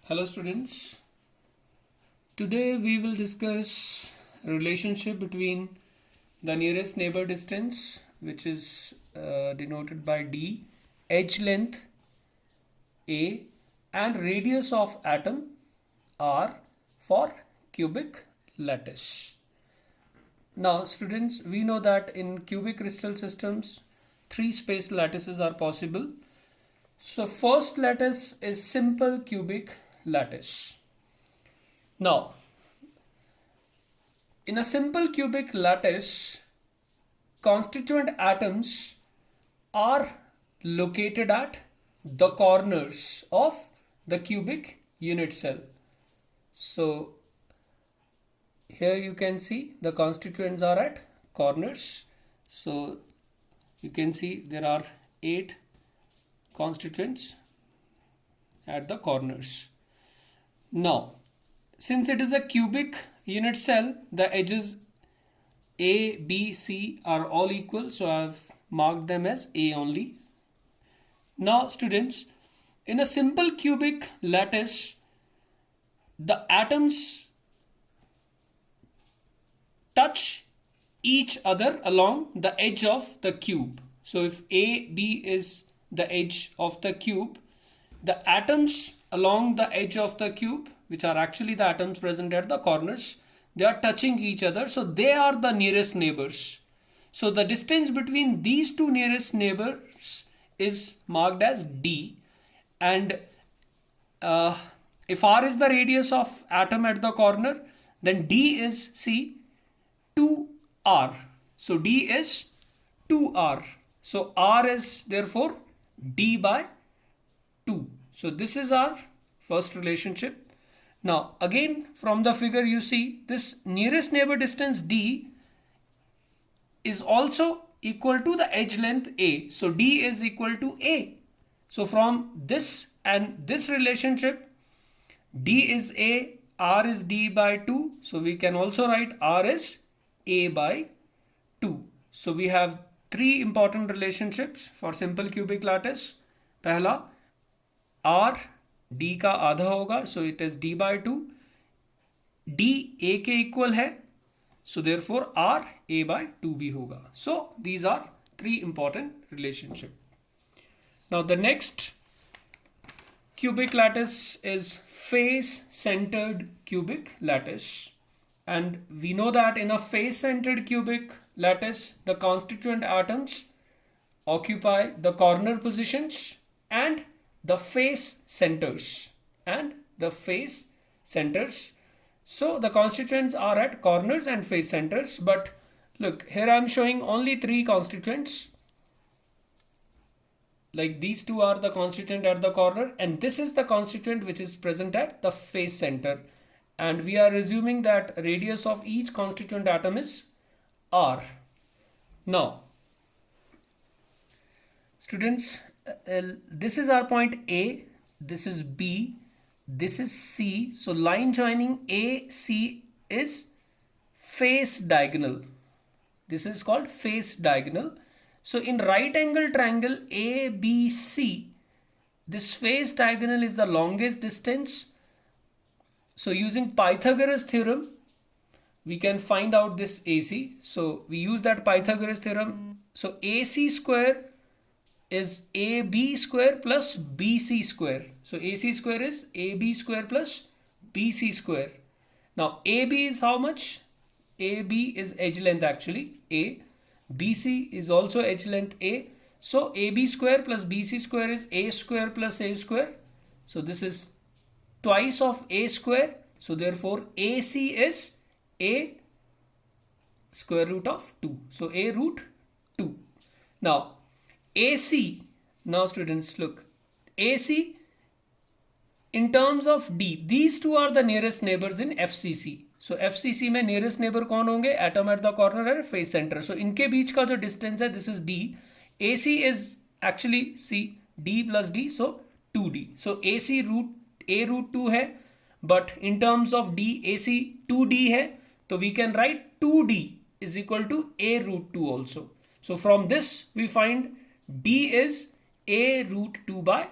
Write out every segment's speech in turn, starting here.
Hello students, today we will discuss relationship between the nearest neighbor distance, which is denoted by D, edge length A, and radius of atom R for cubic lattice. Now students, we know that in cubic crystal systems three spaced lattices are possible. So first lattice is simple cubic lattice. Now, in a simple cubic lattice, constituent atoms are located at the corners of the cubic unit cell. So, here you can see the constituents are at corners. So, you can see there are 8 constituents at the corners. Now, since it is a cubic unit cell, the edges A, B, C are all equal. So I have marked them as A only. Now students, in a simple cubic lattice, the atoms touch each other along the edge of the cube. So if A, B is the edge of the cube, the atoms along the edge of the cube, which are actually the atoms present at the corners, they are touching each other, so they are the nearest neighbors. So the distance between these two nearest neighbors is marked as D, and if R is the radius of atom at the corner, then D is 2R. So D is 2R. So R is therefore D by 2. So this is our first relationship. Now again from the figure you see this nearest neighbor distance D is also equal to the edge length A. So D is equal to A. So from this and this relationship, D is A, R is D by 2. So we can also write R is A by 2. So we have three important relationships for simple cubic lattice. पहला R D का आधा होगा, so it is D by 2. D A के equal है, so therefore R A by 2 भी होगा. So these are three important relationships. Now the next cubic lattice is face-centered cubic lattice, and we know that in a face-centered cubic lattice the constituent atoms occupy the corner positions and the face centers So the constituents are at corners and face centers, but look here I am showing only 3 constituents. Like these two are the constituent at the corner, and this is the constituent which is present at the face center, and we are assuming that radius of each constituent atom is R. Now students, this is our point A, this is B, this is C. So line joining AC is face diagonal. This is called face diagonal. So in right angle triangle ABC, this face diagonal is the longest distance. So using Pythagoras theorem, we can find out this AC. So we use that Pythagoras theorem. So AC square is AB square plus BC square. So AC square is AB square plus BC square. Now AB is how much? AB is edge length actually, A. BC is also edge length A. So AB square plus BC square is A square plus A square. So this is twice of A square. So therefore AC is A square root of 2. So A root 2. Now AC, now students look, AC in terms of D, these two are the nearest neighbors in FCC. So FCC में nearest neighbor कौन होंगे? Atom at the corner and face center. So इनके बीच का जो distance है, this is D. AC is actually C, D plus D, so 2D. So AC root A root 2 है, but in terms of D, AC 2D है, so we can write 2D is equal to A root 2 also. So from this we find D is A root 2 by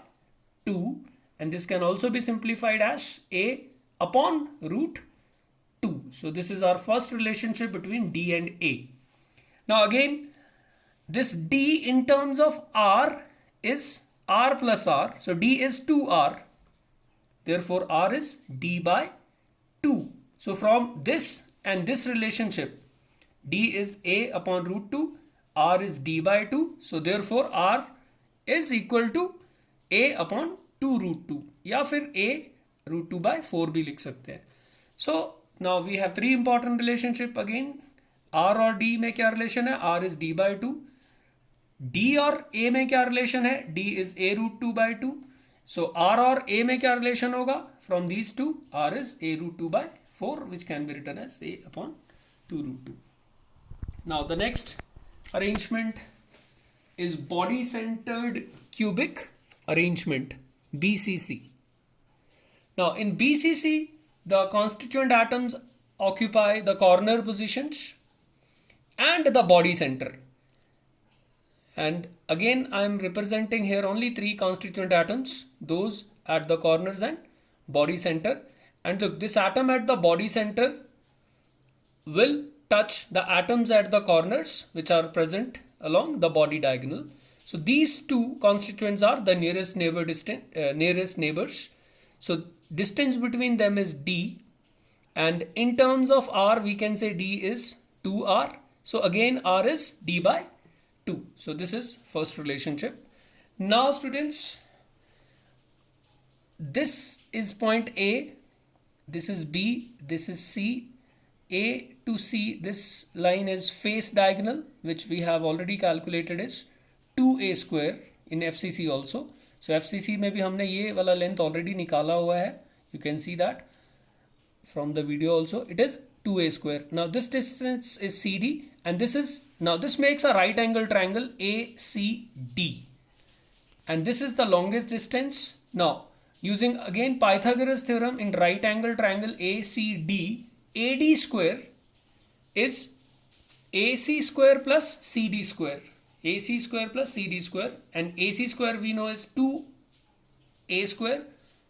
2, and this can also be simplified as A upon root 2. So this is our first relationship between D and A. Now again, this D in terms of R is R plus R. So D is 2R. Therefore R is D by 2. So from this and this relationship, D is A upon root 2, R is D by 2. So therefore R is equal to A upon 2 root 2, या फिर A root 2 by 4 भी लिख सकते हैं. So now we have three important relationship again. R और D में क्या relation है? R is D by 2. D और A में क्या relation है? D is A root 2 by 2. So R और A में क्या relation होगा? From these two, R is A root 2 by 4, which can be written as A upon 2 root 2. Now the next arrangement is body centered cubic arrangement, BCC. Now in BCC, the constituent atoms occupy the corner positions and the body center. And again, I am representing here only three constituent atoms, those at the corners and body center. And look, this atom at the body center will touch the atoms at the corners which are present along the body diagonal. So these two constituents are the nearest neighbors. So distance between them is D, and in terms of R we can say D is 2R. So again R is D by 2. So this is first relationship. Now students, this is point A, this is B, this is C. A to C, this line is face diagonal, which we have already calculated is 2A square in FCC also. So FCC में भी हमने ये वाला length already निकाला हुआ है. You can see that from the video also. It is 2A square. Now this distance is CD, and this makes a right angle triangle ACD. And this is the longest distance. Now using again Pythagoras theorem in right angle triangle ACD, AD square is AC square plus CD square. AC square plus CD square, and AC square we know is 2A square.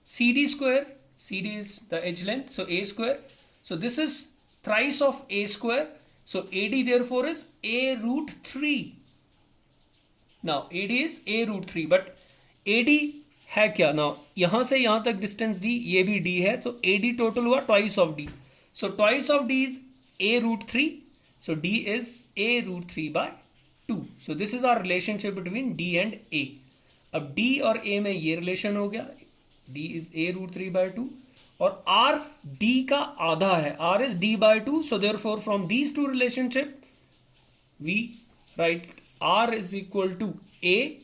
CD square, CD is the edge length, so A square. So this is thrice of A square. So AD therefore is A root 3. Now AD is A root 3, but AD है क्या? Now यहाँ से यहाँ तक distance D, ये भी D है, तो AD total हुआ twice of D. So twice of D is A root 3. So D is A root 3 by 2. So this is our relationship between D and A. अब D और A में ये relation हो गया. D is A root 3 by 2. और R D का आधा है. R is D by 2. So therefore from these two relationship, we write R is equal to A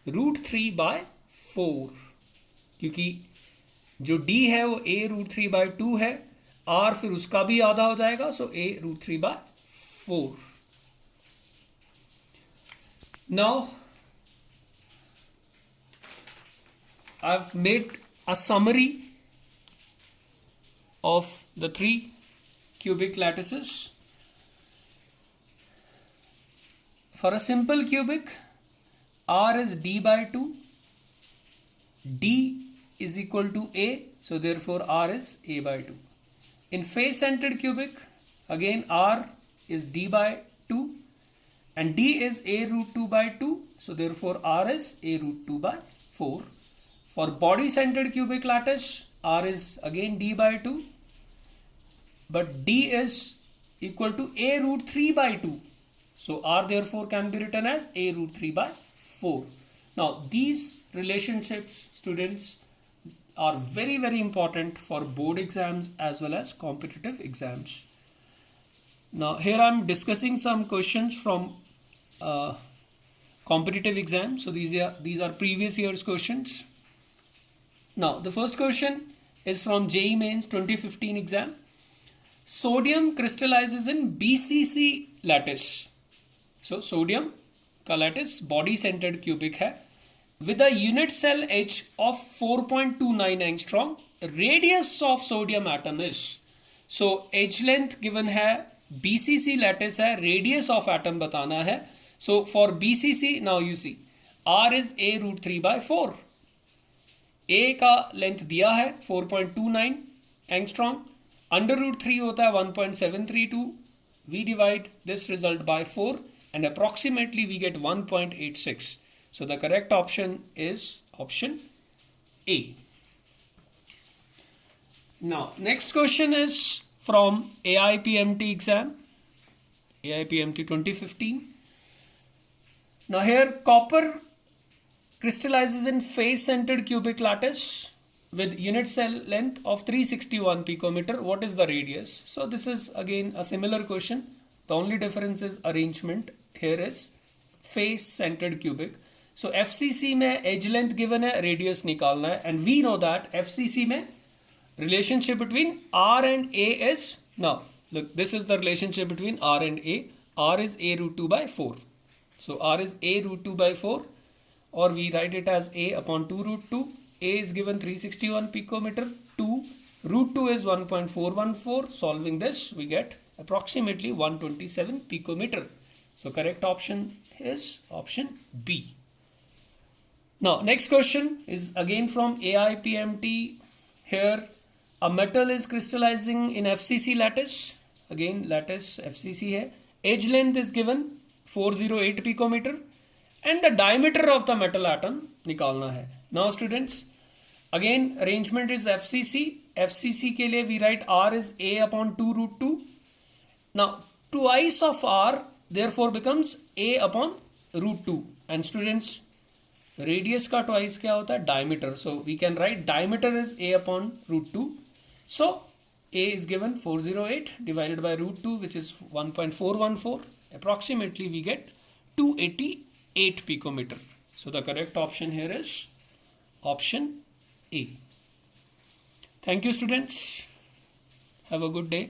root 3 by 4. क्योंकि जो D है वो A root 3 by 2 है. R फिर उसका भी आधा हो जाएगा, so A root 3 by 4. Now I've made a summary of the three cubic lattices. For a simple cubic, R is D by 2, D is equal to A, so therefore R is A by 2. In face-centered cubic, again R is D by 2 and D is A root 2 by 2, so therefore R is A root 2 by 4. For body-centered cubic lattice, R is again D by 2, but D is equal to A root 3 by 2, so R therefore can be written as A root 3 by 4. Now these relationships, students, are very important for board exams as well as competitive exams. Now here I am discussing some questions from competitive exams. So these are previous year's questions. Now the first question is from JEE Mains 2015 exam. Sodium crystallizes in BCC lattice. So sodium का lattice body centered cubic है with a unit cell edge of 4.29 angstrom. Radius of sodium atom is, so edge length given है, BCC lattice है, radius of atom बताना है. So for BCC, now you see R is A root 3 by 4. ए का length दिया है 4.29 angstrom, √3 होता है 1.732. We divide this result by 4 and approximately we get 1.86. So the correct option is option A. Now next question is from AIPMT exam, AIPMT 2015. Now here copper crystallizes in face-centered cubic lattice with unit cell length of 361 picometer. What is the radius? So this is again a similar question. The only difference is arrangement. Here is face-centered cubic. So FCC में edge length given है, radius निकालना है, and we know that FCC में relationship between R and A is, now look, this is the relationship between R and A. R is A root 2 by 4. So R is A root 2 by 4, or we write it as A upon 2 root 2. A is given 361 picometer, 2 root 2 is 1.414. Solving this, we get approximately 127 picometer. So correct option is option B. Now next question is again from AIPMT. Here a metal is crystallizing in FCC lattice. Again lattice FCC hai. Edge length is given 408 picometer and the diameter of the metal atom निकालना है. Now students, again arrangement is FCC. FCC के लिए we write R is A upon 2 root 2. Now twice of R therefore becomes A upon root 2. And students, radius का twice क्या होता है? Diameter. So we can write diameter is A upon root 2. So A is given 408 divided by root 2, which is 1.414. Approximately we get 288 picometer. So the correct option here is option A. Thank you students. Have a good day.